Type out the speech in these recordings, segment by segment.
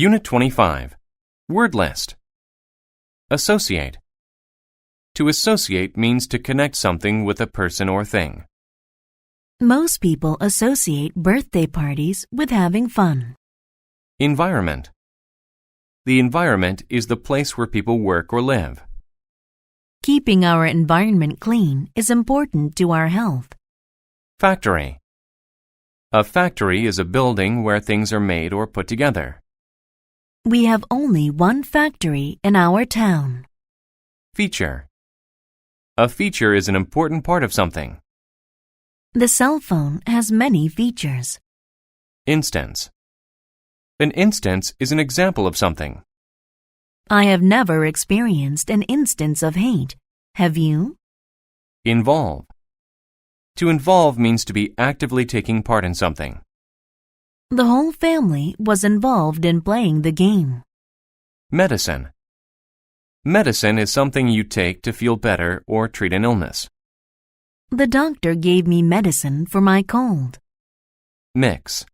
Unit 25. Word list. Associate. To associate means to connect something with a person or thing. Most people associate birthday parties with having fun. Environment. The environment is the place where people work or live. Keeping our environment clean is important to our health. Factory. A factory is a building where things are made or put together. We have only one factory in our town. Feature. A feature is an important part of something. The cell phone has many features. Instance. An instance is an example of something. I have never experienced an instance of hate. Have you? Involve. To involve means to be actively taking part in something. The whole family was involved in playing the game. Medicine. Medicine is something you take to feel better or treat an illness. The doctor gave me medicine for my cold. Mix.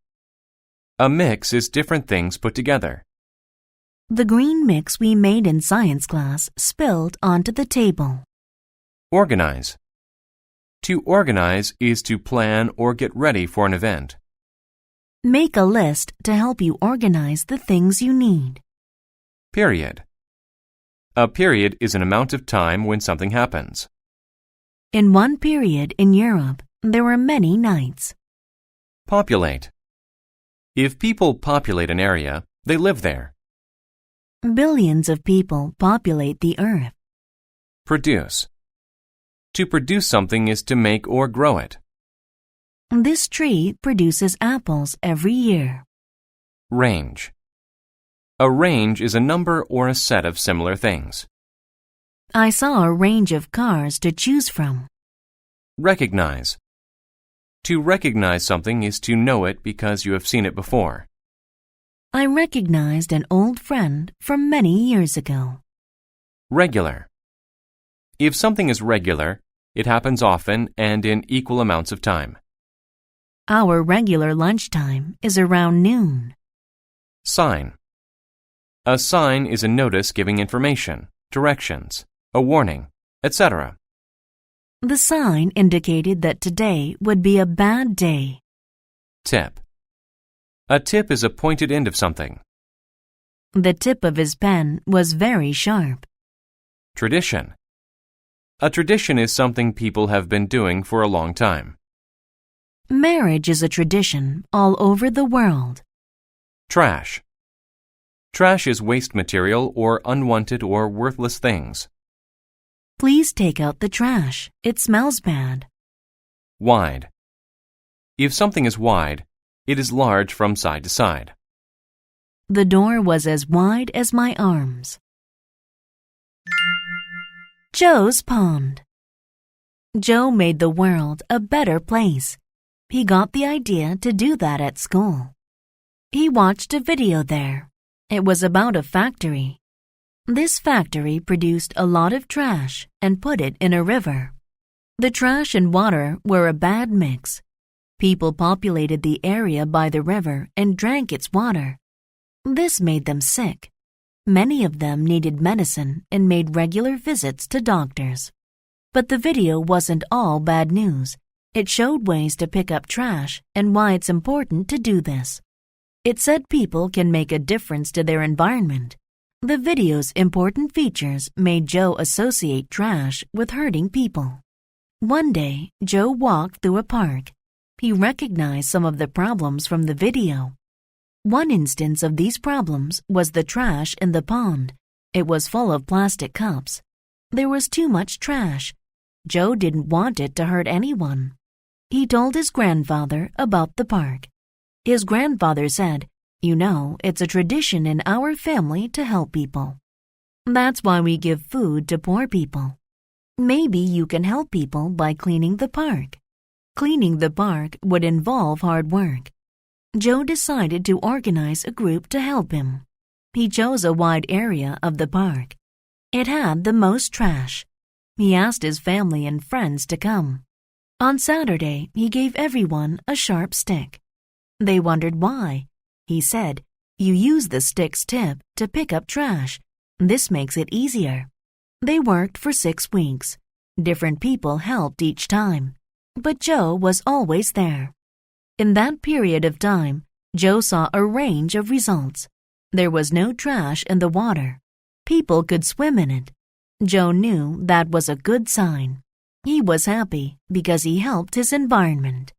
A mix is different things put together. The green mix we made in science class spilled onto the table. Organize. To organize is to plan or get ready for an event. Make a list to help you organize the things you need. Period. A period is an amount of time when something happens. In one period in Europe, there were many nights. Populate. If people populate an area, they live there. Billions of people populate the earth. Produce. To produce something is to make or grow it. This tree produces apples every year. Range. A range is a number or a set of similar things. I saw a range of cars to choose from. Recognize. To recognize something is to know it because you have seen it before. I recognized an old friend from many years ago. Regular. If something is regular, it happens often and in equal amounts of time. Our regular lunchtime is around noon. Sign. A sign is a notice giving information, directions, a warning, etc. The sign indicated that today would be a bad day. Tip. A tip is a pointed end of something. The tip of his pen was very sharp. Tradition. A tradition is something people have been doing for a long time. Marriage is a tradition all over the world. Trash. Trash is waste material or unwanted or worthless things. Please take out the trash. It smells bad. Wide. If something is wide, it is large from side to side. The door was as wide as my arms. Joe's pond. Joe made the world a better place. He got the idea to do that at school. He watched a video there. It was about a factory. This factory produced a lot of trash and put it in a river. The trash and water were a bad mix. People populated the area by the river and drank its water. This made them sick. Many of them needed medicine and made regular visits to doctors. But the video wasn't all bad news. It showed ways to pick up trash and why it's important to do this. It said people can make a difference to their environment. The video's important features made Joe associate trash with hurting people. One day, Joe walked through a park. He recognized some of the problems from the video. One instance of these problems was the trash in the pond. It was full of plastic cups. There was too much trash. Joe didn't want it to hurt anyone. He told his grandfather about the park. His grandfather said, "You know, it's a tradition in our family to help people. That's why we give food to poor people. Maybe you can help people by cleaning the park." Cleaning the park would involve hard work. Joe decided to organize a group to help him. He chose a wide area of the park. It had the most trash. He asked his family and friends to come. On Saturday, he gave everyone a sharp stick. They wondered why. He said, You use the stick's tip to pick up trash. This makes it easier. They worked for 6 weeks. Different people helped each time, but Joe was always there. In that period of time, Joe saw a range of results. There was no trash in the water. People could swim in it. Joe knew that was a good sign. He was happy because he helped his environment.